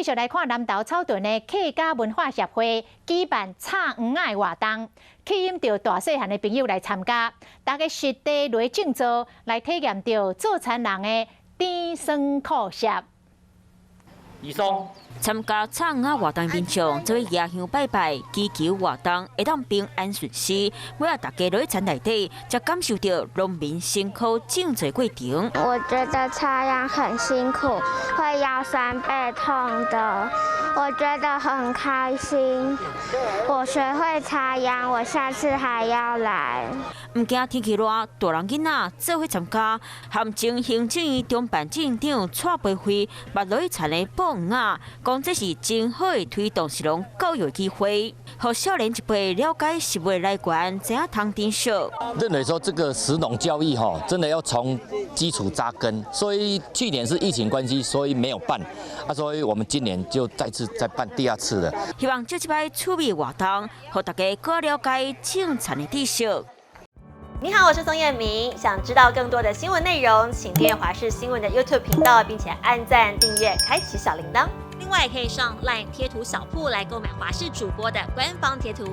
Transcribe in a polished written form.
继续来看南投草屯的客家文化协会举办插黄仔活动，吸引到大细汉的朋友来参加，大家实地来种作，来体验到做田人的甜酸苦涩。以上。 参加插黄仔活动民众，做野香拜拜，祈求活动会当平安顺遂。我要大家落去田内底，才感受到农民辛苦种植过程。我觉得插秧很辛苦，会腰酸背痛的。我觉得很开心，我学会插秧，我下次还要来。唔惊天气热，大人囡仔做伙参加。含情行政院中办镇长蔡培慧捌落去田的报黄仔。 讲这是真好的推动食农教育机会，让少年一辈了解食物来源，知影通珍惜。认为说这个食农教育真的要从基础扎根，所以去年是疫情关系，所以没有办，所以我们今年就再办第二次了。希望这摆趣味活动，让大家更了解种田的知识。 你好，我是宋彦明。想知道更多的新闻内容，请订阅华视新闻的 YouTube 频道，并且按赞、订阅、开启小铃铛。另外，可以上 LINE 贴图小铺来购买华视主播的官方贴图。